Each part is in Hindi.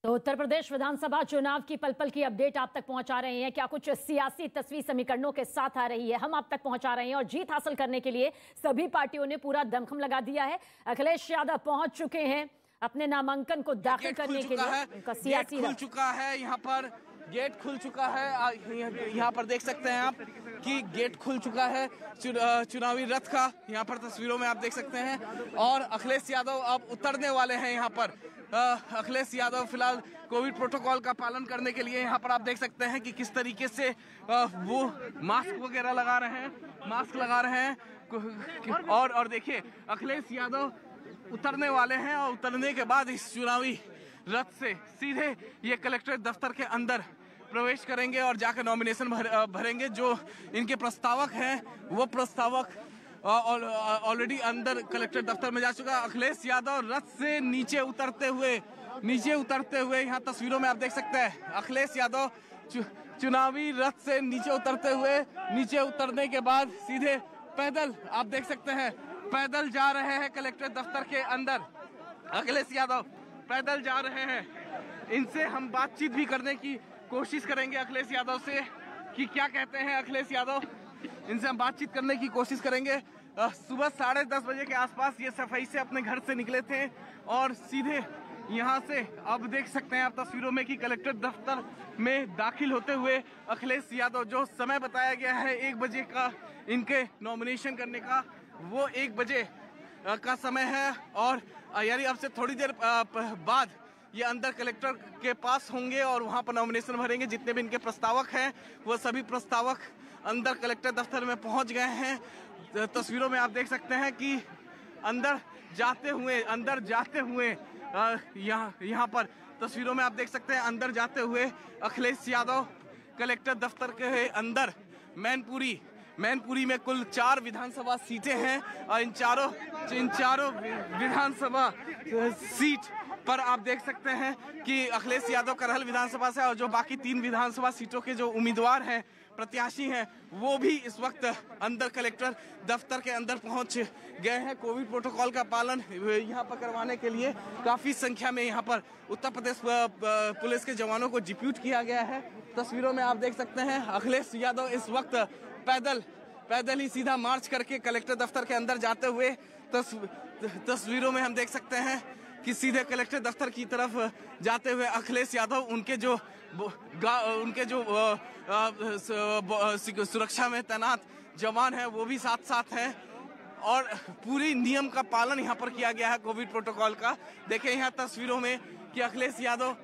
तो उत्तर प्रदेश विधानसभा चुनाव की पल पल की अपडेट आप तक पहुंचा रहे हैं। क्या कुछ सियासी तस्वीर समीकरणों के साथ आ रही है, हम आप तक पहुंचा रहे हैं। और जीत हासिल करने के लिए सभी पार्टियों ने पूरा दमखम लगा दिया है। अखिलेश यादव पहुंच चुके हैं अपने नामांकन को दाखिल करने के लिए। उनका सियासी खुल चुका है, यहाँ पर गेट खुल चुका है। यहाँ पर देख सकते हैं आप कि गेट खुल चुका है चुनावी रथ का। यहाँ पर तस्वीरों में आप देख सकते हैं। और अखिलेश यादव अब उतरने वाले हैं। यहाँ पर अखिलेश यादव फिलहाल कोविड प्रोटोकॉल का पालन करने के लिए यहाँ पर आप देख सकते हैं कि किस तरीके से वो मास्क वगैरह लगा रहे हैं। और देखिए अखिलेश यादव उतरने वाले हैं और उतरने के बाद इस चुनावी रथ से सीधे ये कलेक्ट्रेट दफ्तर के अंदर प्रवेश करेंगे और जाकर नॉमिनेशन भरेंगे। जो इनके प्रस्तावक हैं वो प्रस्तावक ऑलरेडी अंदर कलेक्ट्रेट दफ्तर में जा चुका है। अखिलेश यादव रथ से नीचे उतरते हुए यहाँ तस्वीरों में आप देख सकते हैं। अखिलेश यादव चुनावी रथ से नीचे उतरने के बाद सीधे पैदल आप देख सकते हैं पैदल जा रहे हैं कलेक्ट्रेट दफ्तर के अंदर। अखिलेश यादव पैदल जा रहे हैं। इनसे हम बातचीत भी करने की कोशिश करेंगे अखिलेश यादव से कि क्या कहते हैं अखिलेश यादव। इनसे हम बातचीत करने की कोशिश करेंगे। सुबह 10:30 बजे के आसपास ये सफाई से अपने घर से निकले थे और सीधे यहाँ से अब देख सकते हैं आप तस्वीरों में कि कलेक्टर दफ्तर में दाखिल होते हुए अखिलेश यादव, जो समय बताया गया है 1 बजे का इनके नॉमिनेशन करने का, वो 1 बजे का समय है। और यानी अब से थोड़ी देर बाद ये अंदर कलेक्टर के पास होंगे और वहां पर नॉमिनेशन भरेंगे। जितने भी इनके प्रस्तावक हैं वो सभी प्रस्तावक अंदर कलेक्टर दफ्तर में पहुंच गए हैं। तस्वीरों में आप देख सकते हैं कि अंदर जाते हुए यहाँ पर तस्वीरों में आप देख सकते हैं अंदर जाते हुए अखिलेश यादव कलेक्टर दफ्तर के अंदर मैनपुरी में कुल 4 विधानसभा सीटें हैं और इन चारों विधानसभा सीट पर आप देख सकते हैं कि अखिलेश यादव करहल विधानसभा से और जो बाकी 3 विधानसभा सीटों के जो उम्मीदवार हैं, प्रत्याशी हैं, वो भी इस वक्त अंदर कलेक्टर दफ्तर के अंदर पहुंच गए हैं। कोविड प्रोटोकॉल का पालन यहाँ पर करवाने के लिए काफी संख्या में यहाँ पर उत्तर प्रदेश पुलिस के जवानों को डिप्यूट किया गया है। तस्वीरों में आप देख सकते हैं अखिलेश यादव इस वक्त पैदल ही सीधा मार्च करके कलेक्टर दफ्तर के अंदर जाते हुए तस्वीरों में हम देख सकते हैं कि सीधे कलेक्टर दफ्तर की तरफ जाते हुए अखिलेश यादव उनके जो सुरक्षा में तैनात जवान हैं वो भी साथ हैं और पूरी नियम का पालन यहाँ पर किया गया है कोविड प्रोटोकॉल का। देखिए यहाँ तस्वीरों में कि अखिलेश यादव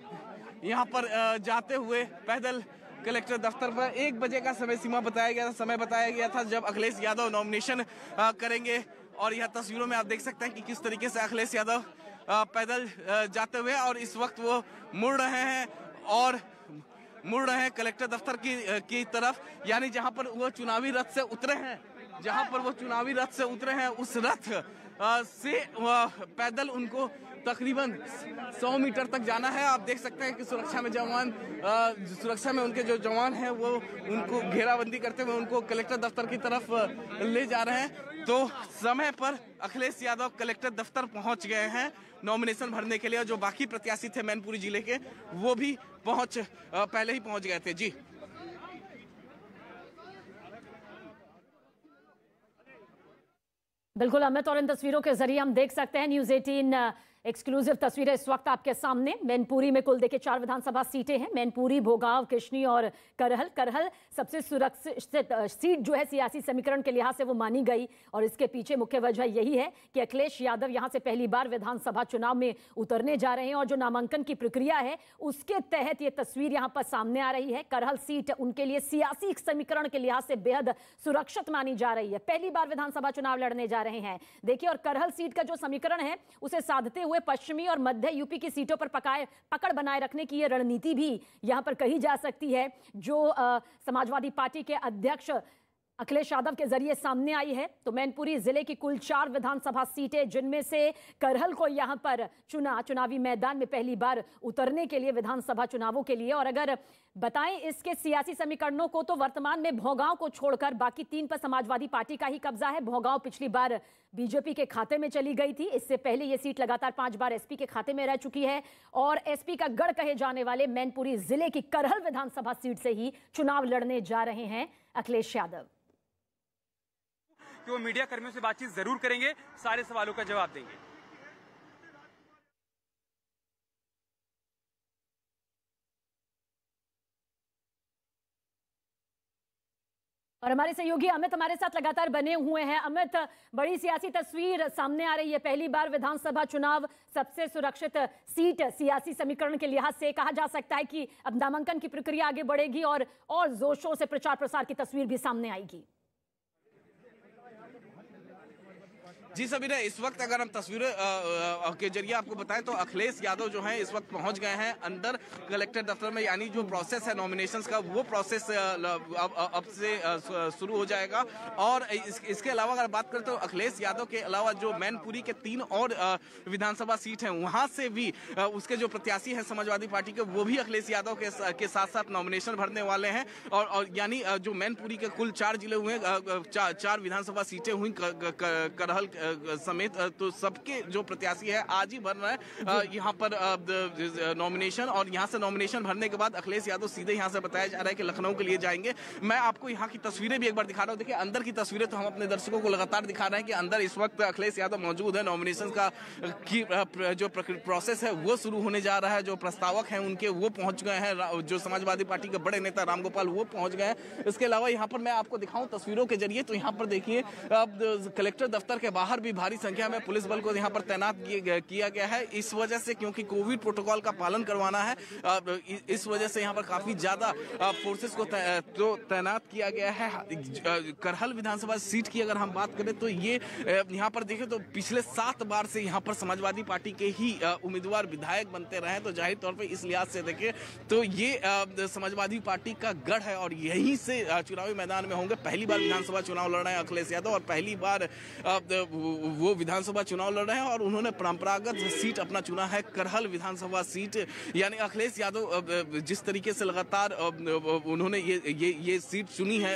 यहाँ पर जाते हुए पैदल कलेक्टर दफ्तर पर 1 बजे का समय बताया गया था जब अखिलेश यादव नॉमिनेशन करेंगे। और यह तस्वीरों में आप देख सकते हैं कि किस तरीके से अखिलेश यादव पैदल जाते हुए और इस वक्त वो मुड़ रहे हैं कलेक्टर दफ्तर की तरफ। यानी जहां पर वो चुनावी रथ से उतरे हैं उस रथ से पैदल उनको तकरीबन 100 मीटर तक जाना है। आप देख सकते हैं कि सुरक्षा में उनके जो जवान हैं वो उनको घेराबंदी करते हुए उनको कलेक्टर दफ्तर की तरफ ले जा रहे हैं। तो समय पर अखिलेश यादव कलेक्टर दफ्तर पहुंच गए हैं नॉमिनेशन भरने के लिए। जो बाकी प्रत्याशी थे मैनपुरी जिले के वो भी पहले ही पहुंच गए थे। जी बिल्कुल अमित, और इन तस्वीरों के जरिए हम देख सकते हैं न्यूज़ 18 एक्सक्लूसिव तस्वीरें इस वक्त आपके सामने। मैनपुरी में कुल देखिए 4 विधानसभा सीटें हैं। मैनपुरी, भोगाव, किशनी और करहल सबसे सुरक्षित सीट जो है सियासी समीकरण के लिहाज से वो मानी गई। और इसके पीछे मुख्य वजह यही है कि अखिलेश यादव यहां से पहली बार विधानसभा चुनाव में उतरने जा रहे हैं और जो नामांकन की प्रक्रिया है उसके तहत ये तस्वीर यहाँ पर सामने आ रही है। करहल सीट उनके लिए सियासी समीकरण के लिहाज से बेहद सुरक्षित मानी जा रही है। पहली बार विधानसभा चुनाव लड़ने जा रहे हैं देखिए। और करहल सीट का जो समीकरण है उसे साधते हुए पश्चिमी और मध्य यूपी की सीटों पर पकड़ बनाए रखने की यह रणनीति भी यहां पर कही जा सकती है, जो समाजवादी पार्टी के अध्यक्ष अखिलेश यादव के जरिए सामने आई है। तो मैनपुरी जिले की कुल 4 विधानसभा सीटें, जिनमें से करहल को यहां पर चुनावी मैदान में पहली बार उतरने के लिए विधानसभा चुनावों के लिए। और अगर बताएं इसके सियासी समीकरणों को तो वर्तमान में भोगांव को छोड़कर बाकी 3 पर समाजवादी पार्टी का ही कब्जा है। भोगांव पिछली बार बीजेपी के खाते में चली गई थी। इससे पहले ये सीट लगातार 5 बार एसपी के खाते में रह चुकी है और एसपी का गढ़ कहे जाने वाले मैनपुरी जिले की करहल विधानसभा सीट से ही चुनाव लड़ने जा रहे हैं अखिलेश यादव। कि वो मीडिया कर्मियों से बातचीत जरूर करेंगे, सारे सवालों का जवाब देंगे। और हमारे सहयोगी अमित हमारे साथ लगातार बने हुए हैं। अमित, बड़ी सियासी तस्वीर सामने आ रही है। पहली बार विधानसभा चुनाव सबसे सुरक्षित सीट सियासी समीकरण के लिहाज से कहा जा सकता है कि अब नामांकन की प्रक्रिया आगे बढ़ेगी और जोशों से प्रचार प्रसार की तस्वीर भी सामने आएगी। जी सबीर, इस वक्त अगर हम तस्वीरों के जरिए आपको बताएं तो अखिलेश यादव जो हैं इस वक्त पहुंच गए हैं अंदर कलेक्टर दफ्तर में। यानी जो प्रोसेस है नॉमिनेशंस का, वो प्रोसेस अब से शुरू हो जाएगा। और इसके अलावा अगर बात करें तो अखिलेश यादव के अलावा जो मैनपुरी के 3 और विधानसभा सीट हैं, वहां से भी उसके जो प्रत्याशी हैं समाजवादी पार्टी के, वो भी अखिलेश यादव के साथ साथ नॉमिनेशन भरने वाले हैं। और यानी जो मैनपुरी के कुल 4 जिले हुए, 4 विधानसभा सीटें हुई करहल समेत, तो सबके जो प्रत्याशी है आज ही भर रहे हैं यहाँ पर नॉमिनेशन। और यहाँ से नॉमिनेशन भरने के बाद अखिलेश यादव सीधे यहाँ से बताया जा रहा है कि लखनऊ के लिए जाएंगे। मैं आपको यहाँ की तस्वीरें भी एक बार दिखा रहा हूँ। देखिए अंदर की तस्वीरें तो हम अपने दर्शकों को लगातार दिखा रहे हैं कि अंदर इस वक्त अखिलेश यादव मौजूद है। नॉमिनेशन का जो प्रोसेस है वो शुरू होने जा रहा है। जो प्रस्तावक हैं उनके वो पहुंच गए हैं, जो समाजवादी पार्टी के बड़े नेता रामगोपाल वो पहुंच गए हैं। इसके अलावा यहाँ पर मैं आपको दिखाऊं तस्वीरों के जरिए, तो यहाँ पर देखिए कलेक्टर दफ्तर के बाहर भी भारी संख्या में पुलिस बल को यहाँ पर तैनात किया गया है। इस वजह से, क्योंकि कोविड प्रोटोकॉल का पालन करवाना है, इस वजह से यहाँ पर काफी ज्यादा फोर्सेस को तैनात किया गया है। करहल विधानसभा सीट की अगर हम बात करें तो ये यहाँ पर देखें तो पिछले 7 बार से यहाँ पर समाजवादी पार्टी के ही उम्मीदवार विधायक बनते रहे। तो जाहिर तौर पर इस लिहाज से देखें तो ये समाजवादी पार्टी का गढ़ है और यहीं से चुनावी मैदान में होंगे। पहली बार विधानसभा चुनाव लड़ रहे हैं अखिलेश यादव और पहली बार वो विधानसभा चुनाव लड़ रहे हैं और उन्होंने परंपरागत सीट अपना चुना है, करहल विधानसभा सीट। यानी अखिलेश यादव जिस तरीके से लगातार उन्होंने ये सीट चुनी है,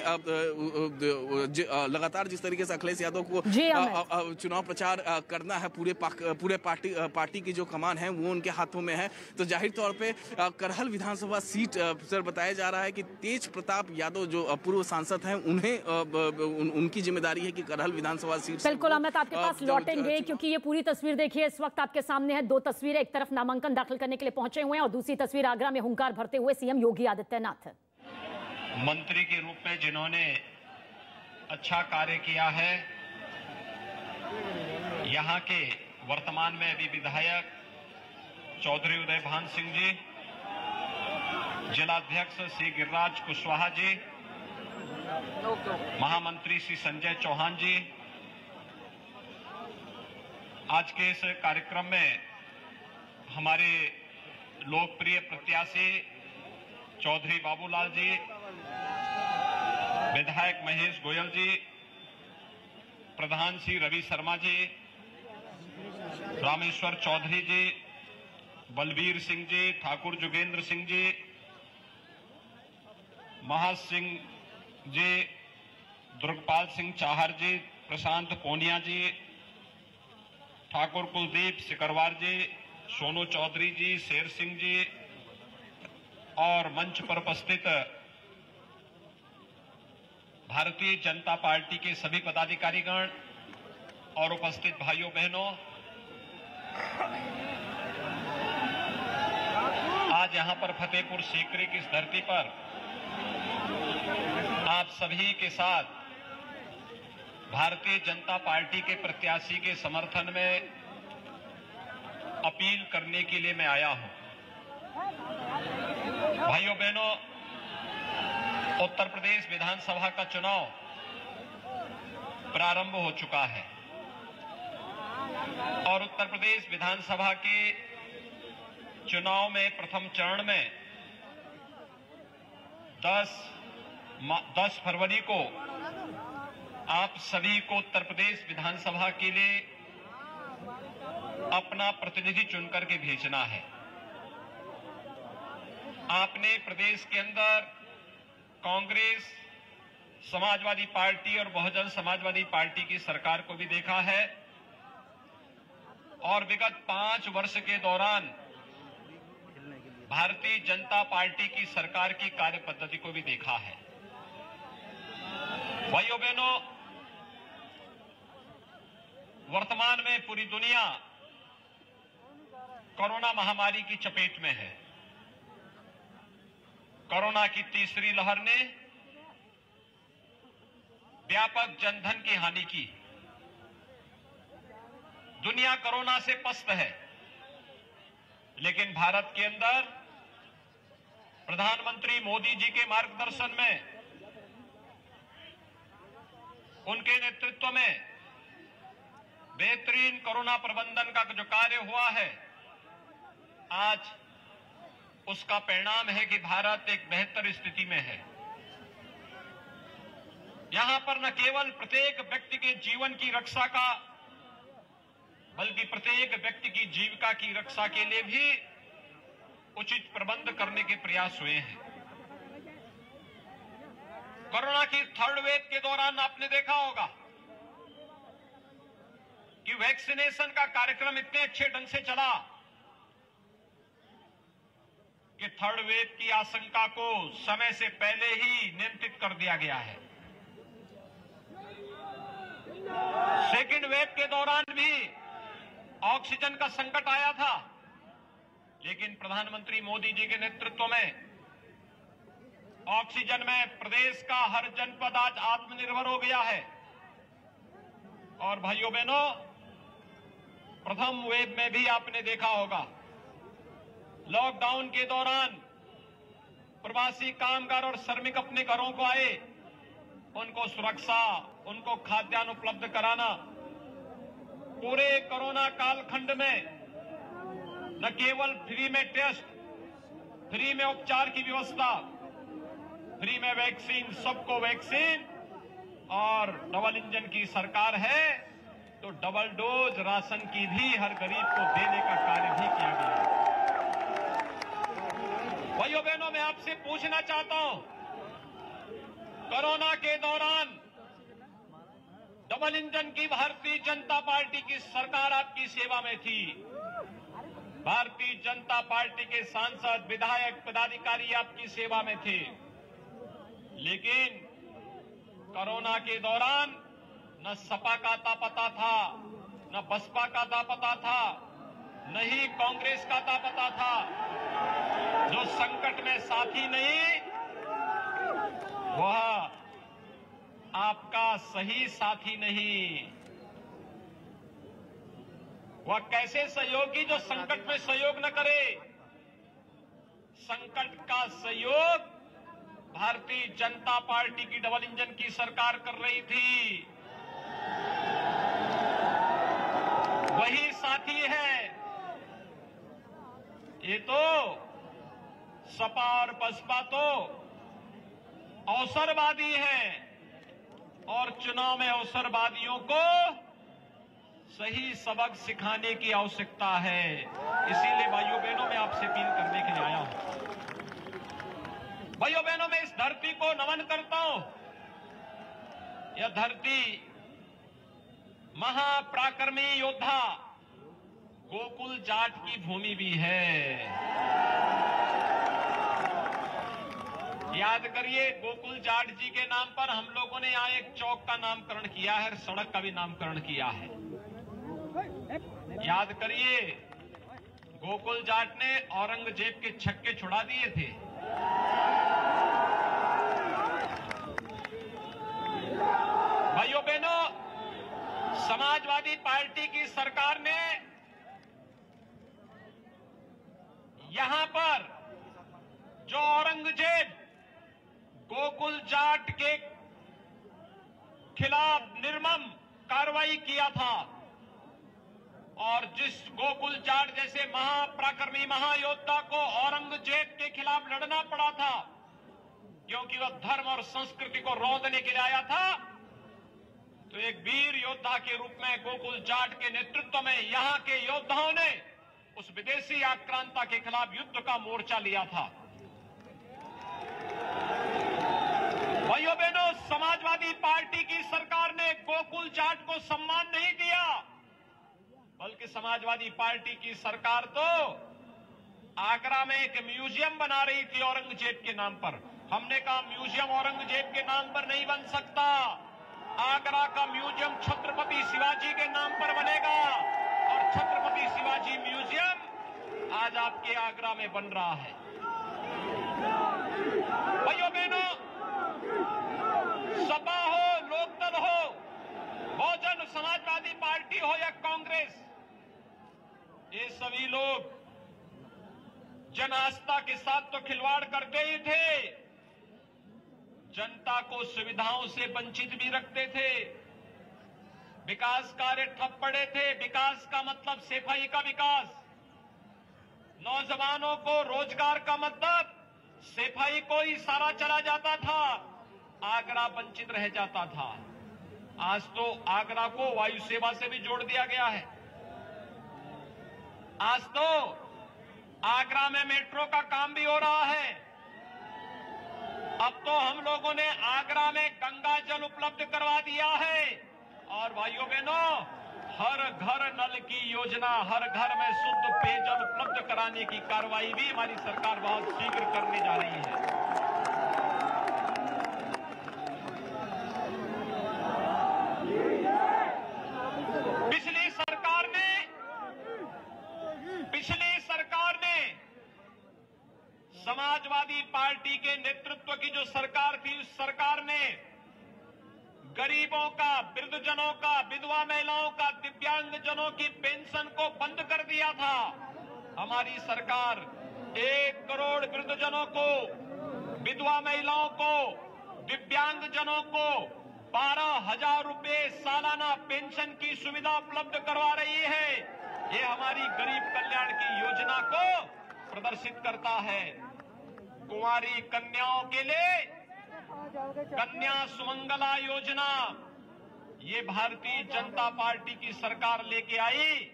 लगातार जिस तरीके से अखिलेश यादव को चुनाव प्रचार करना है, पूरे पार्टी की जो कमान है वो उनके हाथों में है। तो जाहिर तौर पे करहल विधानसभा सीट सर बताया जा रहा है कि तेज प्रताप यादव जो पूर्व सांसद हैं, उन्हें उनकी जिम्मेदारी है कि करहल विधानसभा सीट। बिल्कुल अमित, आपके पास लौटेंगे क्योंकि ये पूरी तस्वीर देखिए इस वक्त आपके सामने है। 2 तस्वीरें, एक तरफ नामांकन दाखिल करने के लिए पहुंचे हुए हैं और दूसरी तस्वीर आगरा में हुंकार भरते हुए सीएम योगी आदित्यनाथ। मंत्री के रूप में जिन्होंने अच्छा कार्य किया है, यहाँ के वर्तमान में अभी विधायक चौधरी उदयभान सिंह जी, जिलाध्यक्ष श्री गिरिराज कुशवाहा जी, महामंत्री श्री संजय चौहान जी, आज के इस कार्यक्रम में हमारे लोकप्रिय प्रत्याशी चौधरी बाबूलाल जी, विधायक महेश गोयल जी, प्रधान श्री रवि शर्मा जी, रामेश्वर चौधरी जी, बलबीर सिंह जी, ठाकुर जोगेंद्र सिंह जी, महाज सिंह जी, दुर्गपाल सिंह चाहर जी, प्रशांत पोनिया जी, ठाकुर कुलदीप सिकरवार जी, सोनू चौधरी जी, शेर सिंह जी और मंच पर उपस्थित भारतीय जनता पार्टी के सभी पदाधिकारीगण और उपस्थित भाइयों बहनों, आज यहां पर फतेहपुर सीकरी की इस धरती पर आप सभी के साथ भारतीय जनता पार्टी के प्रत्याशी के समर्थन में अपील करने के लिए मैं आया हूं। भाइयों बहनों, उत्तर प्रदेश विधानसभा का चुनाव प्रारंभ हो चुका है और उत्तर प्रदेश विधानसभा के चुनाव में प्रथम चरण में 10 फरवरी को आप सभी को उत्तर प्रदेश विधानसभा के लिए अपना प्रतिनिधि चुनकर के भेजना है। आपने प्रदेश के अंदर कांग्रेस, समाजवादी पार्टी और बहुजन समाजवादी पार्टी की सरकार को भी देखा है और विगत 5 वर्ष के दौरान भारतीय जनता पार्टी की सरकार की कार्यपद्धति को भी देखा है। भाइयों बहनों, वर्तमान में पूरी दुनिया कोरोना महामारी की चपेट में है। कोरोना की तीसरी लहर ने व्यापक जनधन की हानि की। दुनिया कोरोना से पस्त है, लेकिन भारत के अंदर प्रधानमंत्री मोदी जी के मार्गदर्शन में, उनके नेतृत्व में बेहतरीन कोरोना प्रबंधन का जो कार्य हुआ है, आज उसका परिणाम है कि भारत एक बेहतर स्थिति में है। यहां पर न केवल प्रत्येक व्यक्ति के जीवन की रक्षा का, बल्कि प्रत्येक व्यक्ति की जीविका की रक्षा के लिए भी उचित प्रबंध करने के प्रयास हुए हैं। कोरोना की थर्ड वेव के दौरान आपने देखा होगा कि वैक्सीनेशन का कार्यक्रम इतने अच्छे ढंग से चला कि थर्ड वेव की आशंका को समय से पहले ही नियंत्रित कर दिया गया है। सेकेंड वेव के दौरान भी ऑक्सीजन का संकट आया था, लेकिन प्रधानमंत्री मोदी जी के नेतृत्व में ऑक्सीजन में प्रदेश का हर जनपद आज आत्मनिर्भर हो गया है। और भाइयों बहनों, प्रथम वेव में भी आपने देखा होगा, लॉकडाउन के दौरान प्रवासी कामगार और श्रमिक अपने घरों को आए, उनको सुरक्षा, उनको खाद्यान्न उपलब्ध कराना। पूरे कोरोना कालखंड में न केवल फ्री में टेस्ट, फ्री में उपचार की व्यवस्था, फ्री में वैक्सीन, सबको वैक्सीन, और डबल इंजन की सरकार है तो डबल डोज राशन की भी हर गरीब को देने का कार्य भी किया गया है। भाइयों बहनों, मैं आपसे पूछना चाहता हूं, कोरोना के दौरान डबल इंजन की भारतीय जनता पार्टी की सरकार आपकी सेवा में थी। भारतीय जनता पार्टी के सांसद, विधायक, पदाधिकारी आपकी सेवा में थे, लेकिन कोरोना के दौरान न सपा का अता पता था, न बसपा का अता पता था, न ही कांग्रेस का अता पता था। जो संकट में साथी नहीं, वह आपका सही साथी नहीं। वह कैसे सहयोगी जो संकट में सहयोग न करे। संकट का सहयोग भारतीय जनता पार्टी की डबल इंजन की सरकार कर रही थी। वही साथी है। ये तो सपा और बसपा तो अवसरवादी हैं, और चुनाव में अवसरवादियों को सही सबक सिखाने की आवश्यकता है। इसीलिए भाइयों बहनों, मैं आपसे अपील करने के लिए आया हूं। भाइयों बहनों, मैं इस धरती को नमन करता हूं। यह धरती महापराक्रमी योद्धा गोकुल जाट की भूमि भी है। याद करिए, गोकुल जाट जी के नाम पर हम लोगों ने यहाँ एक चौक का नामकरण किया है, सड़क का भी नामकरण किया है। याद करिए, गोकुल जाट ने औरंगजेब के छक्के छुड़ा दिए थे। भाइयों बहनों, समाजवादी पार्टी की सरकार ने यहां पर जो औरंगजेब गोकुल जाट के खिलाफ निर्मम कार्रवाई किया था, और जिस गोकुल जाट जैसे महापराक्रमी महायोद्धा को औरंगजेब के खिलाफ लड़ना पड़ा था, क्योंकि वह धर्म और संस्कृति को रौंदने के लिए आया था, तो एक वीर योद्धा के रूप में गोकुल जाट के नेतृत्व में यहां के योद्धाओं ने उस विदेशी आक्रांता के खिलाफ युद्ध का मोर्चा लिया था। भाइयों बहनों, समाजवादी पार्टी की सरकार ने गोकुल जाट को सम्मान नहीं दिया, बल्कि समाजवादी पार्टी की सरकार तो आगरा में एक म्यूजियम बना रही थी औरंगजेब के नाम पर। हमने कहा म्यूजियम औरंगजेब के नाम पर नहीं बन सकता, आगरा का म्यूजियम छत्रपति शिवाजी के नाम पर बनेगा और छत्रपति शिवाजी म्यूजियम आज आपके आगरा में बन रहा है। भाइयों बहनों, सपा हो, लोकदल हो, बहुजन समाजवादी पार्टी हो या कांग्रेस, ये सभी लोग जन आस्था के साथ तो खिलवाड़ करते ही थे, जनता को सुविधाओं से वंचित भी रखते थे, विकास कार्य ठप पड़े थे। विकास का मतलब सफाई का विकास, नौजवानों को रोजगार का मतलब सफाई को ही सारा चला जाता था, आगरा वंचित रह जाता था। आज तो आगरा को वायु सेवा से भी जोड़ दिया गया है। आज तो आगरा में मेट्रो का काम भी हो रहा है। अब तो हम लोगों ने आगरा में गंगा जल उपलब्ध करवा दिया है और भाइयों बहनों, हर घर नल की योजना, हर घर में शुद्ध पेयजल उपलब्ध कराने की कार्रवाई भी हमारी सरकार बहुत शीघ्र करने जा रही है। पिछली सरकार ने समाजवादी पार्टी के नेतृत्व की जो सरकार थी, उस सरकार ने गरीबों का, वृद्धजनों का, विधवा महिलाओं का, दिव्यांगजनों की पेंशन को बंद कर दिया था। हमारी सरकार 1 करोड़ वृद्धजनों को, विधवा महिलाओं को, दिव्यांगजनों को 12,000 रुपए सालाना पेंशन की सुविधा उपलब्ध करवा रही है। ये हमारी गरीब कल्याण की योजना को प्रदर्शित करता है। कुंवारी कन्याओं के लिए कन्या सुमंगला योजना, ये भारतीय जनता पार्टी की सरकार लेके आई।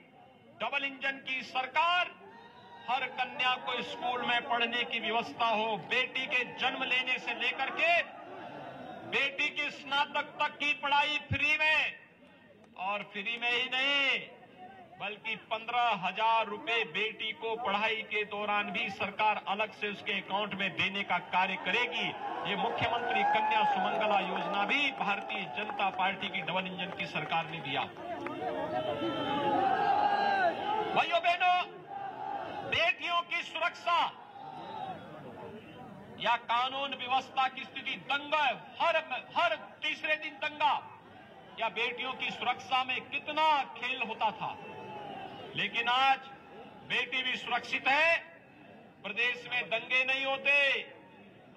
डबल इंजन की सरकार, हर कन्या को स्कूल में पढ़ने की व्यवस्था हो, बेटी के जन्म लेने से लेकर के बेटी की स्नातक तक की पढ़ाई फ्री में, और फ्री में ही नहीं बल्कि 15,000 रुपए बेटी को पढ़ाई के दौरान भी सरकार अलग से उसके अकाउंट में देने का कार्य करेगी। ये मुख्यमंत्री कन्या सुमंगला योजना भी भारतीय जनता पार्टी की डबल इंजन की सरकार ने दिया। भाइयों बहनों, बेटियों की सुरक्षा या कानून व्यवस्था की स्थिति, दंगा, हर तीसरे दिन दंगा, या बेटियों की सुरक्षा में कितना खेल होता था। लेकिन आज बेटी भी सुरक्षित है, प्रदेश में दंगे नहीं होते।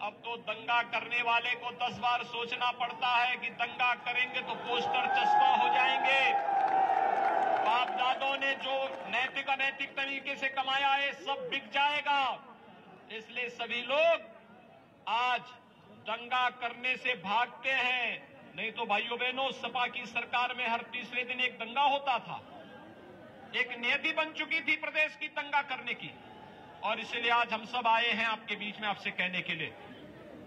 अब तो दंगा करने वाले को 10 बार सोचना पड़ता है कि दंगा करेंगे तो पोस्टर चस्पा हो जाएंगे। बाप दादों ने जो नैतिक अनैतिक तरीके से कमाया है सब बिक जाएगा। इसलिए सभी लोग आज दंगा करने से भागते हैं। नहीं तो भाइयों बहनों, सपा की सरकार में हर तीसरे दिन एक दंगा होता था। एक नियति बन चुकी थी प्रदेश की दंगा करने की। और इसलिए आज हम सब आए हैं आपके बीच में आपसे कहने के लिए,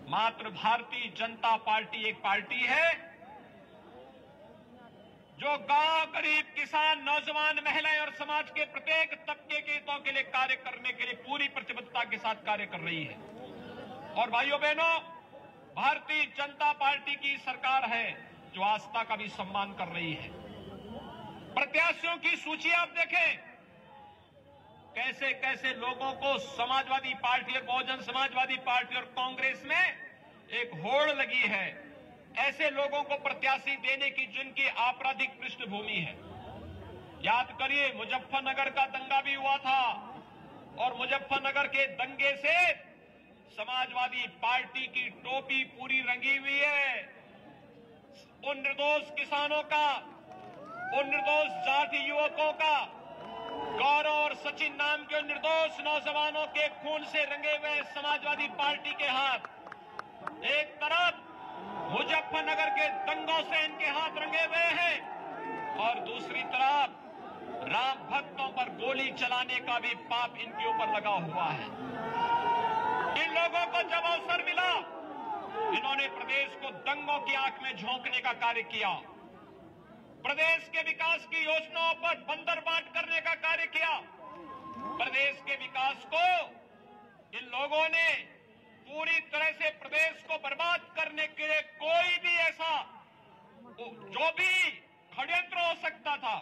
मात्र भारतीय जनता पार्टी एक पार्टी है जो गांव, गरीब, किसान, नौजवान, महिलाएं और समाज के प्रत्येक तबके के हितों के लिए कार्य करने के लिए पूरी प्रतिबद्धता के साथ कार्य कर रही है। और भाइयों बहनों, भारतीय जनता पार्टी की सरकार है जो आस्था का भी सम्मान कर रही है। प्रत्याशियों की सूची आप देखें, कैसे कैसे लोगों को समाजवादी पार्टी और बहुजन समाजवादी पार्टी और कांग्रेस में एक होड़ लगी है। ऐसे लोगों को प्रत्याशी देने की जिनकी आपराधिक पृष्ठभूमि है। याद करिए, मुजफ्फरनगर का दंगा भी हुआ था और मुजफ्फरनगर के दंगे से समाजवादी पार्टी की टोपी पूरी रंगी हुई है। उन निर्दोष किसानों का, उन निर्दोष जाति युवकों का, गौरव और सचिन नाम के निर्दोष नौजवानों के खून से रंगे हुए समाजवादी पार्टी के हाथ, एक तरफ मुजफ्फरनगर के दंगों से इनके हाथ रंगे हुए हैं और दूसरी तरफ राम भक्तों पर गोली चलाने का भी पाप इनके ऊपर लगा हुआ है। इन लोगों को जब अवसर मिला इन्होंने प्रदेश को दंगों की आंख में झोंकने का कार्य किया, प्रदेश के विकास की योजनाओं पर बंदर बांट करने का कार्य किया। प्रदेश के विकास को इन लोगों ने पूरी तरह से प्रदेश को बर्बाद करने के लिए कोई भी ऐसा जो भी षड्यंत्र हो सकता था,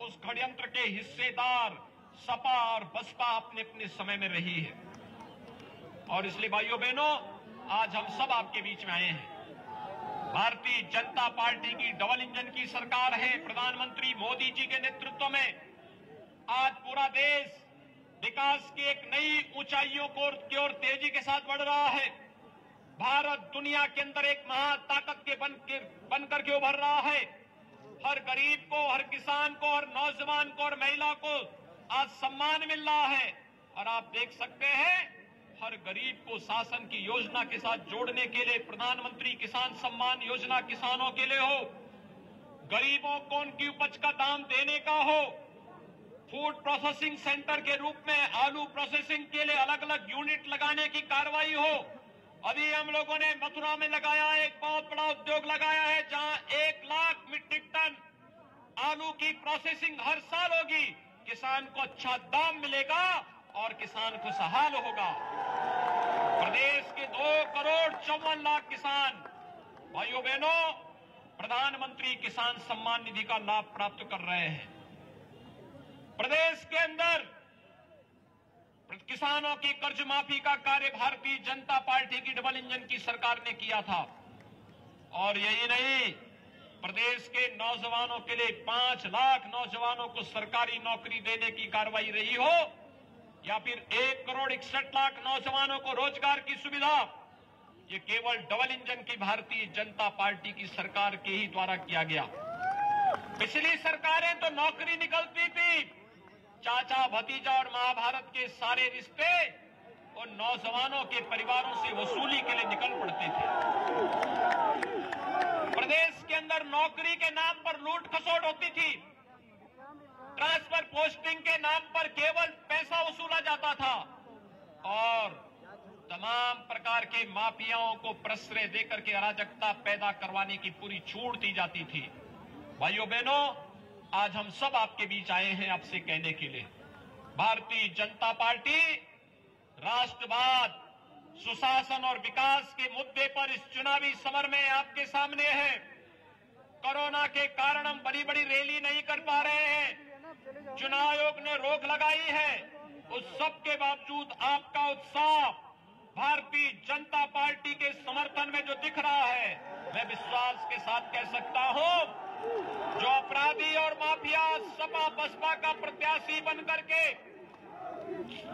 उस षड्यंत्र के हिस्सेदार सपा और बसपा अपने अपने समय में रही है। और इसलिए भाइयों बहनों, आज हम सब आपके बीच में आए हैं। भारतीय जनता पार्टी की डबल इंजन की सरकार है, प्रधानमंत्री मोदी जी के नेतृत्व में आज पूरा देश विकास की एक नई ऊंचाइयों की ओर तेजी के साथ बढ़ रहा है। भारत दुनिया के अंदर एक महाताकत के बनकर के उभर रहा है। हर गरीब को, हर किसान को, हर नौजवान को और महिला को आज सम्मान मिल रहा है। और आप देख सकते हैं, हर गरीब को शासन की योजना के साथ जोड़ने के लिए प्रधानमंत्री किसान सम्मान योजना किसानों के लिए हो, गरीबों को उनकी उपज का दाम देने का हो, फूड प्रोसेसिंग सेंटर के रूप में आलू प्रोसेसिंग के लिए अलग अलग यूनिट लगाने की कार्रवाई हो। अभी हम लोगों ने मथुरा में लगाया, एक बहुत बड़ा उद्योग लगाया है जहां 1 लाख मीट्रिक टन आलू की प्रोसेसिंग हर साल होगी। किसान को अच्छा दाम मिलेगा और किसान खुशहाल होगा। प्रदेश के 2,54,00,000 किसान भाइयों बहनों प्रधानमंत्री किसान सम्मान निधि का लाभ प्राप्त कर रहे हैं। प्रदेश के अंदर किसानों की कर्ज माफी का कार्य भारतीय जनता पार्टी की डबल इंजन की सरकार ने किया था। और यही नहीं, प्रदेश के नौजवानों के लिए 5 लाख नौजवानों को सरकारी नौकरी देने की कार्रवाई रही हो, या फिर 1,61,00,000 नौजवानों को रोजगार की सुविधा, ये केवल डबल इंजन की भारतीय जनता पार्टी की सरकार के ही द्वारा किया गया। पिछली सरकारें तो नौकरी निकलती थी, चाचा भतीजा और महाभारत के सारे रिश्ते उन नौजवानों के परिवारों से वसूली के लिए निकल पड़ते थे। प्रदेश के अंदर नौकरी के नाम पर लूट खसोट होती थी, ट्रांसफर पोस्टिंग के नाम पर केवल पैसा वसूला जाता था और तमाम प्रकार के माफियाओं को प्रश्रय देकर के अराजकता पैदा करवाने की पूरी छूट दी जाती थी। भाइयों बहनों, आज हम सब आपके बीच आए हैं आपसे कहने के लिए, भारतीय जनता पार्टी राष्ट्रवाद, सुशासन और विकास के मुद्दे पर इस चुनावी समर में आपके सामने है। कोरोना के कारण हम बड़ी बड़ी रैली नहीं कर पा रहे हैं, चुनाव आयोग ने रोक लगाई है, उस सब के बावजूद आपका उत्साह भारतीय जनता पार्टी के समर्थन में जो दिख रहा है, मैं विश्वास के साथ कह सकता हूं, जो अपराधी और माफिया सपा बसपा का प्रत्याशी बनकर के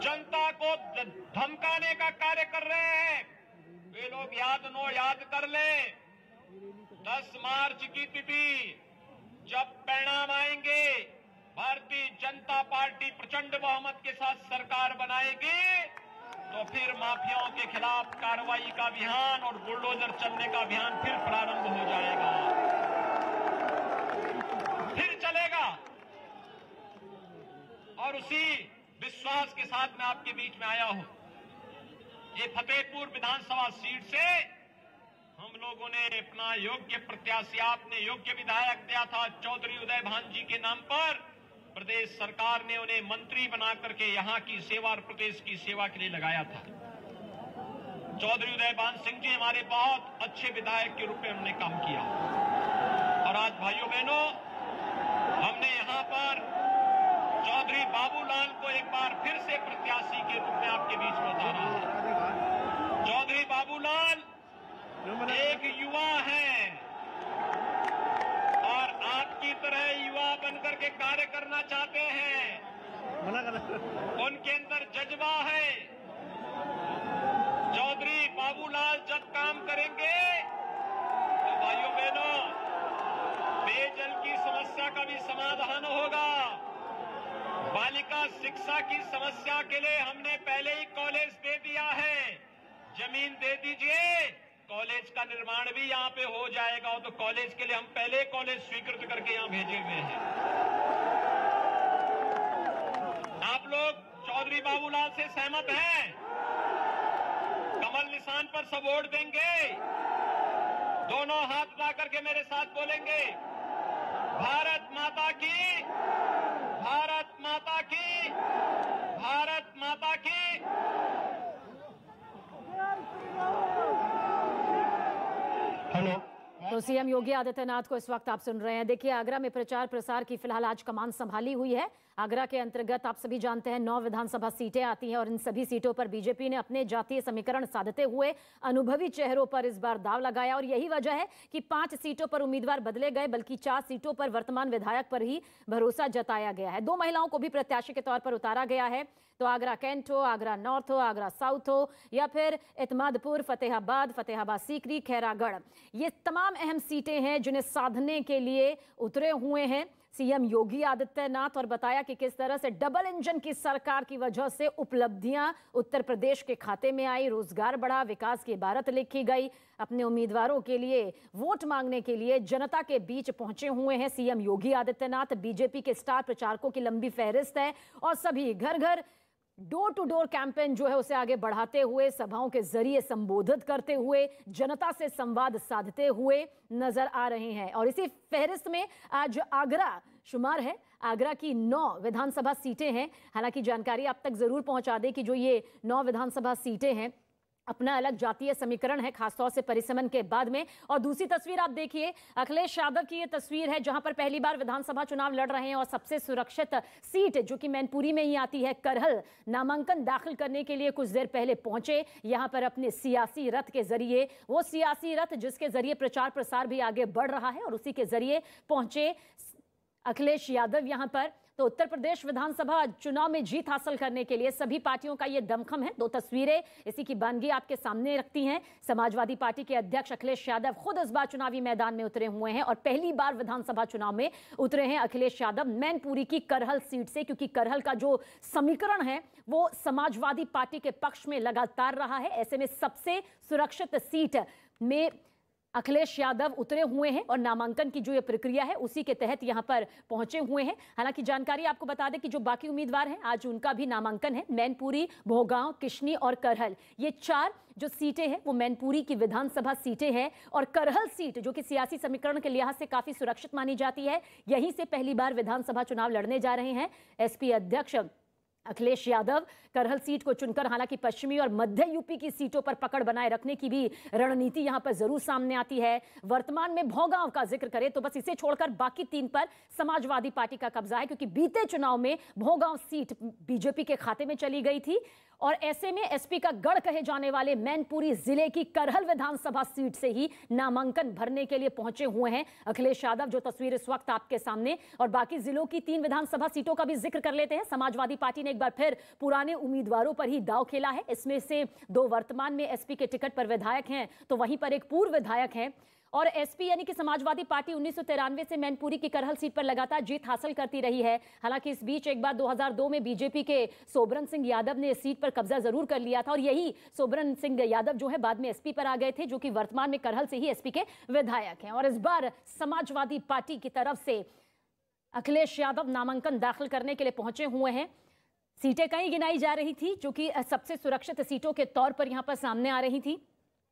जनता को धमकाने का कार्य कर रहे हैं, वे लोग याद कर ले 10 मार्च की तिथि जब परिणाम आएंगे, भारतीय जनता पार्टी प्रचंड बहुमत के साथ सरकार बनाएगी, तो फिर माफियाओं के खिलाफ कार्रवाई का अभियान और बुलडोजर चलने का अभियान फिर प्रारंभ हो जाएगा, फिर चलेगा। और उसी विश्वास के साथ मैं आपके बीच में आया हूं। ये फतेहपुर विधानसभा सीट से हम लोगों ने अपना योग्य प्रत्याशी, आपने योग्य विधायक दिया था चौधरी उदय भान जी के नाम पर, प्रदेश सरकार ने उन्हें मंत्री बना करके यहां की सेवा और प्रदेश की सेवा के लिए लगाया था। चौधरी उदय भान सिंह जी हमारे बहुत अच्छे विधायक के रूप में उन्होंने काम किया। और आज भाइयों बहनों, हमने यहां पर चौधरी बाबूलाल को एक बार फिर से प्रत्याशी के रूप में आपके बीच में उतारा है। चौधरी बाबूलाल एक युवा है और आपकी तरह युवा बनकर के कार्य करना चाहते हैं, उनके अंदर जज्बा है। चौधरी बाबूलाल जब काम करेंगे तो भाइयों बहनों पेयजल की समस्या का भी समाधान होगा। बालिका शिक्षा की समस्या के लिए हमने पहले ही कॉलेज दे दिया है, जमीन दे दीजिए, कॉलेज का निर्माण भी यहाँ पे हो जाएगा। तो कॉलेज के लिए हम पहले कॉलेज स्वीकृत करके यहाँ भेजे हुए हैं। आप लोग चौधरी बाबूलाल से सहमत हैं? कमल निशान पर बराबर सब वोट देंगे? दोनों हाथ उठा करके मेरे साथ बोलेंगे, भारत माता की, भारत माता की, भारत माता की। हेलो। तो सीएम योगी आदित्यनाथ को इस वक्त आप सुन रहे हैं। देखिए, आगरा में प्रचार प्रसार की फिलहाल आज कमान संभाली हुई है। आगरा के अंतर्गत आप सभी जानते हैं 9 विधानसभा सीटें आती हैं और इन सभी सीटों पर बीजेपी ने अपने जातीय समीकरण साधते हुए अनुभवी चेहरों पर इस बार दाव लगाया और यही वजह है कि 5 सीटों पर उम्मीदवार बदले गए, बल्कि 4 सीटों पर वर्तमान विधायक पर ही भरोसा जताया गया है। 2 महिलाओं को भी प्रत्याशी के तौर पर उतारा गया है। तो आगरा कैंट हो, आगरा नॉर्थ हो, आगरा साउथ हो या फिर इत्मादपुर, फतेहाबाद सीकरी, खैरागढ़, ये तमाम अहम सीटें हैं जिन्हें साधने के लिए उतरे हुए हैं सीएम योगी आदित्यनाथ और बताया कि किस तरह से डबल इंजन की सरकार की वजह से उपलब्धियां उत्तर प्रदेश के खाते में आई, रोजगार बढ़ा, विकास की इबारत लिखी गई। अपने उम्मीदवारों के लिए वोट मांगने के लिए जनता के बीच पहुंचे हुए हैं सीएम योगी आदित्यनाथ। बीजेपी के स्टार प्रचारकों की लंबी फहरिस्त है और सभी घर घर डोर टू डोर कैंपेन जो है उसे आगे बढ़ाते हुए, सभाओं के जरिए संबोधित करते हुए, जनता से संवाद साधते हुए नजर आ रहे हैं। और इसी फहरिस्त में आज आगरा शुमार है। आगरा की 9 विधानसभा सीटें हैं। हालांकि जानकारी आप तक जरूर पहुंचा दें कि जो ये 9 विधानसभा सीटें हैं अपना अलग जातीय समीकरण है, खासतौर से परिसमन के बाद में। और दूसरी तस्वीर आप देखिए, अखिलेश यादव की ये तस्वीर है जहां पर पहली बार विधानसभा चुनाव लड़ रहे हैं और सबसे सुरक्षित सीट जो कि मैनपुरी में ही आती है, करहल, नामांकन दाखिल करने के लिए कुछ देर पहले पहुंचे यहां पर अपने सियासी रथ के जरिए। वो सियासी रथ जिसके जरिए प्रचार प्रसार भी आगे बढ़ रहा है और उसी के जरिए पहुंचे अखिलेश यादव यहां पर। तो उत्तर प्रदेश विधानसभा चुनाव में जीत हासिल करने के लिए सभी पार्टियों का ये दमखम है। 2 तस्वीरें इसी की बानगी आपके सामने रखती हैं। समाजवादी पार्टी के अध्यक्ष अखिलेश यादव खुद इस बार चुनावी मैदान में उतरे हुए हैं और पहली बार विधानसभा चुनाव में उतरे हैं अखिलेश यादव मैनपुरी की करहल सीट से, क्योंकि करहल का जो समीकरण है वो समाजवादी पार्टी के पक्ष में लगातार रहा है। ऐसे में सबसे सुरक्षित सीट में अखिलेश यादव उतरे हुए हैं और नामांकन की जो ये प्रक्रिया है उसी के तहत यहां पर पहुंचे हुए हैं। हालांकि जानकारी आपको बता दें कि जो बाकी उम्मीदवार हैं आज उनका भी नामांकन है। मैनपुरी, भोगांव, किशनी और करहल, ये 4 जो सीटें हैं वो मैनपुरी की विधानसभा सीटें हैं और करहल सीट जो कि सियासी समीकरण के लिहाज से काफी सुरक्षित मानी जाती है, यहीं से पहली बार विधानसभा चुनाव लड़ने जा रहे हैं एसपी अध्यक्ष अखिलेश यादव। करहल सीट को चुनकर हालांकि पश्चिमी और मध्य यूपी की सीटों पर पकड़ बनाए रखने की भी रणनीति यहां पर जरूर सामने आती है। वर्तमान में भोगांव का जिक्र करें तो बस इसे छोड़कर बाकी 3 पर समाजवादी पार्टी का कब्जा है, क्योंकि बीते चुनाव में भोगांव सीट बीजेपी के खाते में चली गई थी और ऐसे में एसपी का गढ़ कहे जाने वाले मैनपुरी जिले की करहल विधानसभा सीट से ही नामांकन भरने के लिए पहुंचे हुए हैं अखिलेश यादव, जो तस्वीर इस वक्त आपके सामने। और बाकी जिलों की 3 विधानसभा सीटों का भी जिक्र कर लेते हैं। समाजवादी पार्टी ने एक बार फिर पुराने उम्मीदवारों पर ही दांव खेला है। इसमें से 2 वर्तमान में एसपी के टिकट पर विधायक हैं तो वहीं पर एक पूर्व विधायक हैं। और एसपी यानी कि समाजवादी पार्टी 1993 से मैनपुरी की करहल सीट पर लगातार जीत हासिल करती रही है। हालांकि इस बीच एक बार 2002 में बीजेपी के सोबरन सिंह यादव ने इस सीट पर कब्जा जरूर कर लिया था और यही सोबरन सिंह यादव जो है बाद में एसपी पर आ गए थे, जो कि वर्तमान में करहल से ही एसपी के विधायक हैं। और इस बार समाजवादी पार्टी की तरफ से अखिलेश यादव नामांकन दाखिल करने के लिए पहुंचे हुए हैं। सीटें कई गिनाई जा रही थी जो कि सबसे सुरक्षित सीटों के तौर पर यहां पर सामने आ रही थी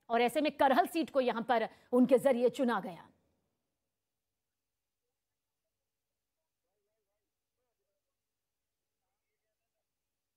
और ऐसे में करहल सीट को यहां पर उनके जरिए चुना गया।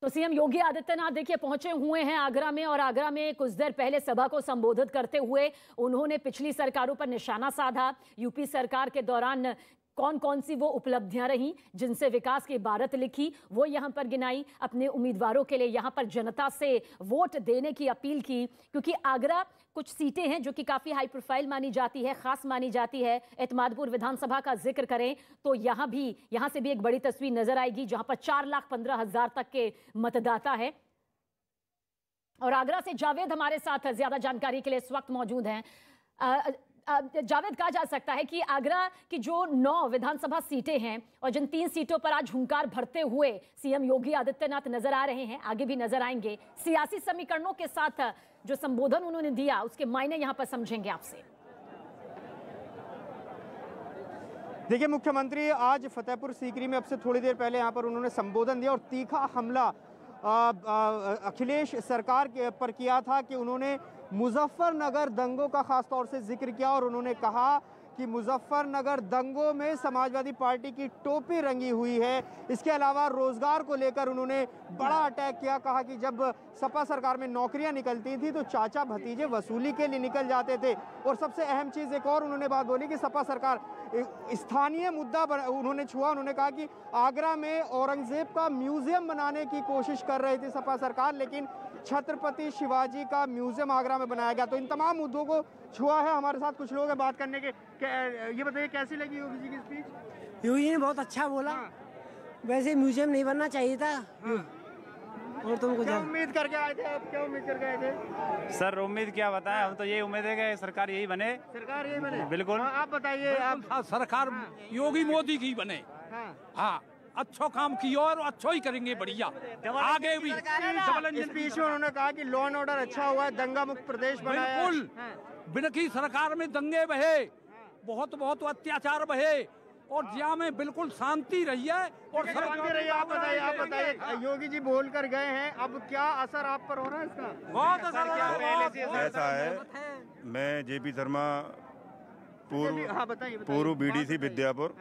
तो सीएम योगी आदित्यनाथ देखिए पहुंचे हुए हैं आगरा में और आगरा में कुछ देर पहले सभा को संबोधित करते हुए उन्होंने पिछली सरकारों पर निशाना साधा। यूपी सरकार के दौरान कौन कौन सी वो उपलब्धियां रहीं जिनसे विकास की इबारत लिखी वो यहां पर गिनाई। अपने उम्मीदवारों के लिए यहां पर जनता से वोट देने की अपील की, क्योंकि आगरा कुछ सीटें हैं जो कि काफी हाई प्रोफाइल मानी जाती है, खास मानी जाती है। इत्मादपुर विधानसभा का जिक्र करें तो यहां से भी एक बड़ी तस्वीर नजर आएगी जहां पर 4,15,000 तक के मतदाता है। और आगरा से जावेद हमारे साथ ज्यादा जानकारी के लिए इस वक्त मौजूद हैं। जावेद, कहा जा सकता है कि आगरा की जो 9 विधानसभा सीटें हैं और जिन 3 सीटों पर आज हुंकार भरते हुए सीएम योगी आदित्यनाथ नजर आ रहे हैं, आगे भी नजर आएंगे, सियासी समीकरणों के साथ जो संबोधन उन्होंने दिया उसके मायने यहां पर समझेंगे आपसे। देखिए, मुख्यमंत्री आज फतेहपुर सीकरी में अब से थोड़ी देर पहले यहां पर उन्होंने संबोधन दिया और तीखा हमला अखिलेश सरकार के पर किया था कि उन्होंने मुजफ्फरनगर दंगों का खास तौर से जिक्र किया और उन्होंने कहा कि मुजफ्फरनगर दंगों में समाजवादी पार्टी की टोपी रंगी हुई है। इसके अलावा रोजगार को लेकर उन्होंने बड़ा अटैक किया, कहा कि जब सपा सरकार में नौकरियां निकलती थी तो चाचा भतीजे वसूली के लिए निकल जाते थे। और सबसे अहम चीज़ एक और उन्होंने बात बोली कि सपा सरकार स्थानीय मुद्दा उन्होंने छुआ। उन्होंने कहा कि आगरा में औरंगजेब का म्यूजियम बनाने की कोशिश कर रही थी सपा सरकार, लेकिन छत्रपति शिवाजी का म्यूजियम आगरा में बनाया गया। तो इन तमाम मुद्दों को छुआ है। हमारे साथ कुछ लोग हैं बात करने के। ये बताइए कैसी लगी योगी जी की स्पीच? योगी ने बहुत अच्छा बोला। वैसे म्यूजियम नहीं बनना चाहिए था। और तुमको क्या उम्मीद करके आए थे आप? क्या उम्मीद करके आए थे? सर उम्मीद क्या बताएं, हम तो ये उम्मीद है कि सरकार यही बने। सरकार यही बने? बिल्कुल। आप बताइए। आप सरकार योगी मोदी की बने। हाँ, अच्छो काम की और अच्छो ही करेंगे, बढ़िया आगे भी। स्पीच में उन्होंने कहा कि लॉ एंड ऑर्डर अच्छा हुआ है, दंगा मुक्त प्रदेश बनाया। बिल्कुल। बिनकी सरकार में दंगे बहे, बहुत बहुत अत्याचार बहे और जिया में बिल्कुल शांति रही है और शांति रही है। आप बताइए योगी जी बोल कर गए हैं, अब क्या असर आप पर हो रहा है इसका? बहुत असर। ऐसा है, मैं जेपी शर्मा, पूर्व बीडीसी विद्यापुर।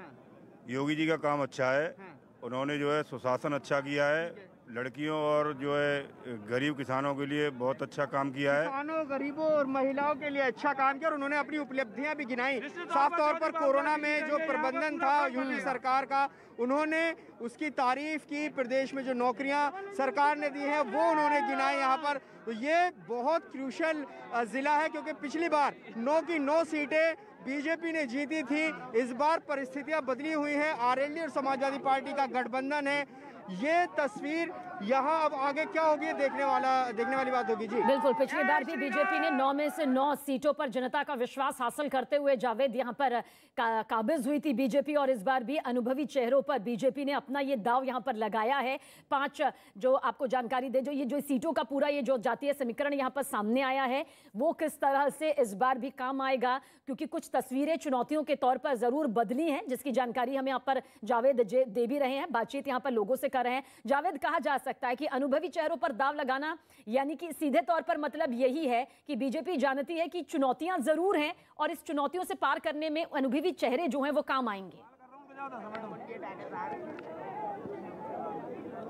योगी जी का काम अच्छा है, उन्होंने जो है सुशासन अच्छा किया है, लड़कियों और जो है गरीब किसानों के लिए बहुत अच्छा काम किया है। किसानों, गरीबों और महिलाओं के लिए अच्छा काम किया और उन्होंने अपनी उपलब्धियां भी गिनाई। साफ तौर पर कोरोना में जो प्रबंधन था यूपी सरकार का, उन्होंने उसकी तारीफ की। प्रदेश में जो नौकरियां सरकार ने दी हैं वो उन्होंने गिनाई यहाँ पर। तो ये बहुत क्रूशल जिला है क्योंकि पिछली बार 9 की 9 सीटें बीजेपी ने जीती थी। इस बार परिस्थितियां बदली हुई हैं। आरएलडी और समाजवादी पार्टी का गठबंधन है। ये तस्वीर यहाँ अब आगे क्या होगी देखने वाली बात होगी जी। बिल्कुल, पिछली बार भी बीजेपी ने 9 में से 9 सीटों पर जनता का विश्वास हासिल करते हुए जावेद यहाँ पर काबिज हुई थी बीजेपी, और इस बार भी अनुभवी चेहरों पर बीजेपी ने अपना ये दाव यहाँ पर लगाया है। 5 जो आपको जानकारी दे, जो सीटों का पूरा ये जो जातीय समीकरण यहाँ पर सामने आया है वो किस तरह से इस बार भी काम आएगा, क्योंकि कुछ तस्वीरें चुनौतियों के तौर पर जरूर बदली हैं, जिसकी जानकारी हमें यहाँ पर जावेद दे भी रहे हैं। बातचीत यहाँ पर लोगों से कर रहे हैं। जावेद, कहा जा सकता है कि अनुभवी चेहरों पर दाव लगाना यानी कि सीधे तौर पर मतलब यही है कि बीजेपी जानती है कि चुनौतियां जरूर हैं और इस चुनौतियों से पार करने में अनुभवी चेहरे जो हैं वो काम आएंगे।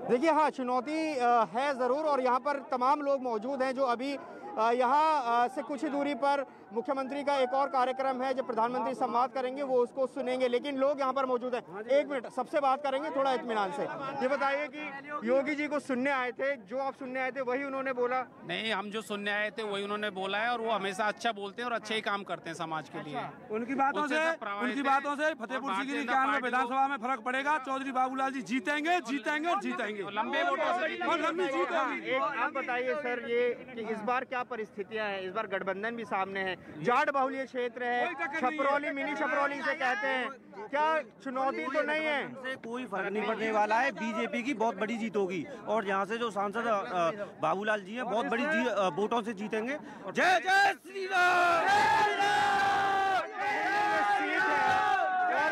देखिए, हाँ, चुनौती है जरूर और यहाँ पर तमाम लोग मौजूद हैं जो अभी यहाँ से कुछ ही दूरी पर मुख्यमंत्री का एक और कार्यक्रम है, जब प्रधानमंत्री संवाद करेंगे वो उसको सुनेंगे, लेकिन लोग यहाँ पर मौजूद हैं। एक मिनट, सबसे बात करेंगे थोड़ा इत्मीनान से। ये बताइए कि योगी जी को सुनने आए थे, जो आप सुनने आए थे वही उन्होंने बोला? नहीं, हम जो सुनने आए थे वही उन्होंने बोला है और वो हमेशा अच्छा बोलते हैं और अच्छे ही काम करते हैं समाज के लिए। उनकी बातों से फतेहपुर सीकरी के में विधानसभा में फर्क पड़ेगा। चौधरी बाबूलाल जी जीतेंगे और जीतेंगे लंबे वोटों से। आप बताइए सर, ये कि इस बार क्या परिस्थितियां हैं? इस बार गठबंधन भी सामने है, जाट बहुल्य क्षेत्र है, छपरौली मिनी छपरौली से कहते हैं, क्या चुनौती तो नहीं है? से कोई फर्क नहीं पड़ने वाला है। बीजेपी की बहुत बड़ी जीत होगी और यहाँ से जो सांसद बाबूलाल जी हैं बहुत बड़ी वोटों से जीतेंगे। जय जय श्री राम।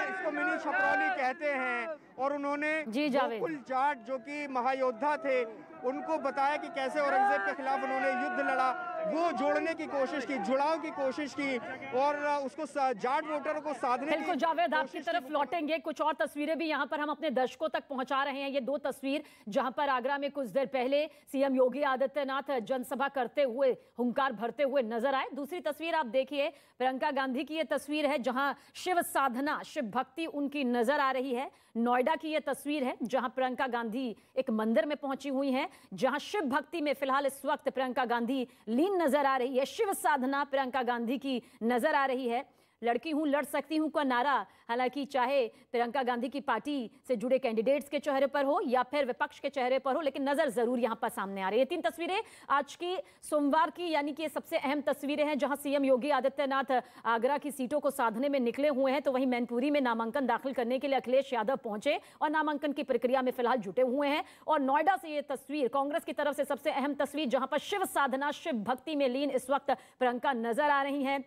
इसको मिनी छपरौली कहते हैं और उन्होंने गोकुल जाट जो कि महायोद्धा थे उनको बताया कि कैसे औरंगजेब के खिलाफ उन्होंने युद्ध लड़ा, वो जोड़ने की कोशिश की, जुड़ाव की कोशिश की और उसको जाट वोटरों को साधने। बिल्कुल जावेद, आपकी तरफ लौटेंगे। कुछ और तस्वीरें भी यहाँ पर हम अपने दर्शकों तक पहुंचा रहे हैं। ये 2 तस्वीर जहां पर आगरा में कुछ देर पहले सीएम योगी आदित्यनाथ जनसभा करते हुए हुंकार भरते हुए नजर आए। दूसरी तस्वीर आप देखिए, प्रियंका गांधी की ये तस्वीर है जहां शिव साधना, शिव भक्ति उनकी नजर आ रही है। नोएडा की ये तस्वीर है जहां प्रियंका गांधी एक मंदिर में पहुंची हुई हैं, जहां शिव भक्ति में फिलहाल इस वक्त प्रियंका गांधी लीन नजर आ रही है। शिव साधना प्रियंका गांधी की नजर आ रही है। लड़की हूं लड़ सकती हूं का नारा, हालांकि चाहे प्रियंका गांधी की पार्टी से जुड़े कैंडिडेट्स के चेहरे पर हो या फिर विपक्ष के चेहरे पर हो, लेकिन नजर जरूर यहां पर सामने आ रही है। 3 तस्वीरें आज की सोमवार की, यानी कि सबसे अहम तस्वीरें हैं जहां सीएम योगी आदित्यनाथ आगरा की सीटों को साधने में निकले हुए हैं, तो वहीं मैनपुरी में नामांकन दाखिल करने के लिए अखिलेश यादव पहुंचे और नामांकन की प्रक्रिया में फिलहाल जुटे हुए हैं। और नोएडा से ये तस्वीर कांग्रेस की तरफ से सबसे अहम तस्वीर, जहां पर शिव साधना, शिव भक्ति में लीन इस वक्त प्रियंका नजर आ रही हैं।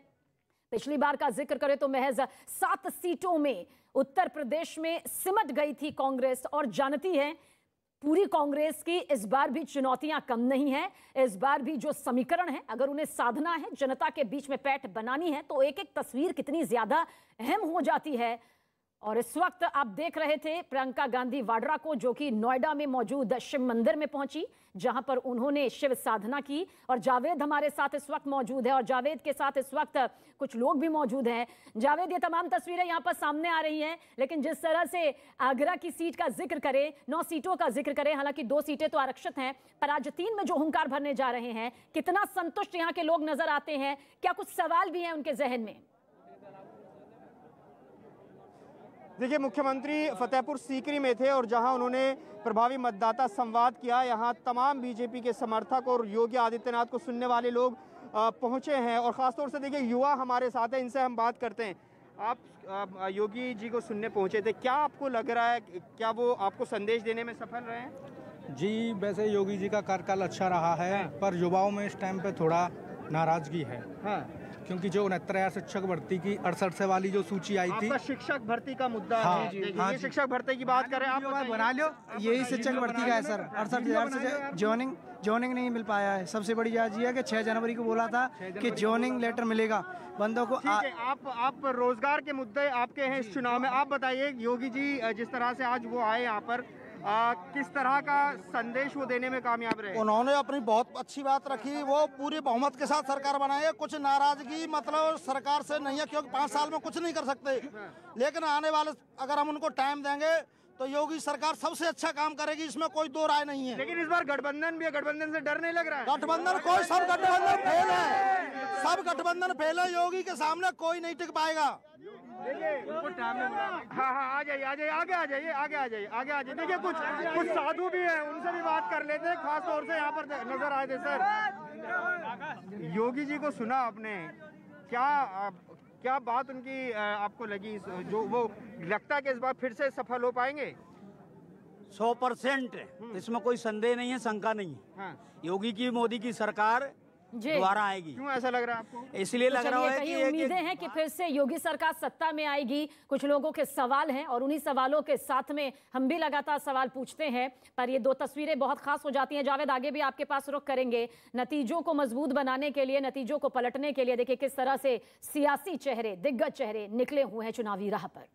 पिछली बार का जिक्र करें तो महज 7 सीटों में उत्तर प्रदेश में सिमट गई थी कांग्रेस और जानती है पूरी कांग्रेस की इस बार भी चुनौतियां कम नहीं है। इस बार भी जो समीकरण है, अगर उन्हें साधना है, जनता के बीच में पैठ बनानी है, तो एक एक तस्वीर कितनी ज्यादा अहम हो जाती है। और इस वक्त आप देख रहे थे प्रियंका गांधी वाड्रा को, जो कि नोएडा में मौजूद शिव मंदिर में पहुंची, जहां पर उन्होंने शिव साधना की। और जावेद हमारे साथ इस वक्त मौजूद है और जावेद के साथ इस वक्त कुछ लोग भी मौजूद हैं। जावेद, ये तमाम तस्वीरें यहां पर सामने आ रही हैं, लेकिन जिस तरह से आगरा की सीट का जिक्र करें, 9 सीटों का जिक्र करें, हालांकि 2 सीटें तो आरक्षित हैं, पर आज 3 में जो हुंकार भरने जा रहे हैं, कितना संतुष्ट यहां के लोग नजर आते हैं? क्या कुछ सवाल भी हैं उनके जहन में? देखिए, मुख्यमंत्री फतेहपुर सीकरी में थे और जहां उन्होंने प्रभावी मतदाता संवाद किया, यहां तमाम बीजेपी के समर्थक और योगी आदित्यनाथ को सुनने वाले लोग पहुंचे हैं। और ख़ासतौर से देखिए, युवा हमारे साथ हैं, इनसे हम बात करते हैं। आप योगी जी को सुनने पहुंचे थे, क्या आपको लग रहा है, क्या वो आपको संदेश देने में सफल रहे हैं? जी, वैसे योगी जी का कार्यकाल अच्छा रहा है, पर युवाओं में इस टाइम पे थोड़ा नाराजगी है। हाँ, क्योंकि जो 69,000 शिक्षक भर्ती की 68 से वाली जो सूची आई थी, शिक्षक भर्ती का मुद्दा हाँ, है। हाँ, ये शिक्षक भर्ती की बात करें, आप बना लो, यही शिक्षक भर्ती का है सर। 68,000 से जॉइनिंग नहीं मिल पाया है। सबसे बड़ी बात यह है कि 6 जनवरी को बोला था कि जॉइनिंग लेटर मिलेगा बंदों को। आप रोजगार के मुद्दे आपके हैं इस चुनाव में, आप बताइए योगी जी जिस तरह से आज वो आए यहाँ पर, किस तरह का संदेश वो देने में कामयाब रहे? उन्होंने अपनी बहुत अच्छी बात रखी, वो पूरे बहुमत के साथ सरकार बनाए। कुछ नाराजगी मतलब सरकार से नहीं है, क्योंकि 5 साल में कुछ नहीं कर सकते, लेकिन आने वाले अगर हम उनको टाइम देंगे तो योगी सरकार सबसे अच्छा काम करेगी, इसमें कोई 2 राय नहीं है। लेकिन इस बार गठबंधन भी है, गठबंधन से डर नहीं लग रहा है? गठबंधन कोई, सब गठबंधन फेल है, सब गठबंधन फेल है। योगी के सामने कोई नहीं टिक पाएगा। हाँ, आ जाइए, आगे आ जाइए। देखिए, कुछ साधु भी हैं, उनसे भी बात कर लेते हैं, खास तौर से यहाँ पर नजर आए थे। सर, योगी जी को सुना आपने, क्या बात उनकी आपको लगी, जो वो लगता है कि इस बार फिर से सफल हो पाएंगे? 100% इसमें कोई संदेह नहीं है, शंका नहीं है। हाँ। योगी की, मोदी की सरकार दोबारा आएगी। क्यों ऐसा लग रहा है आपको? इसलिए लग रहा है कि उम्मीदें हैं कि फिर से योगी सरकार सत्ता में आएगी। कुछ लोगों के सवाल हैं और उन्हीं सवालों के साथ में हम भी लगातार सवाल पूछते हैं, पर ये 2 तस्वीरें बहुत खास हो जाती हैं। जावेद, आगे भी आपके पास रुख करेंगे। नतीजों को मजबूत बनाने के लिए, नतीजों को पलटने के लिए देखिए किस तरह से सियासी चेहरे, दिग्गज चेहरे निकले हुए हैं चुनावी राह पर।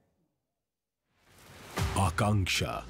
आकांक्षा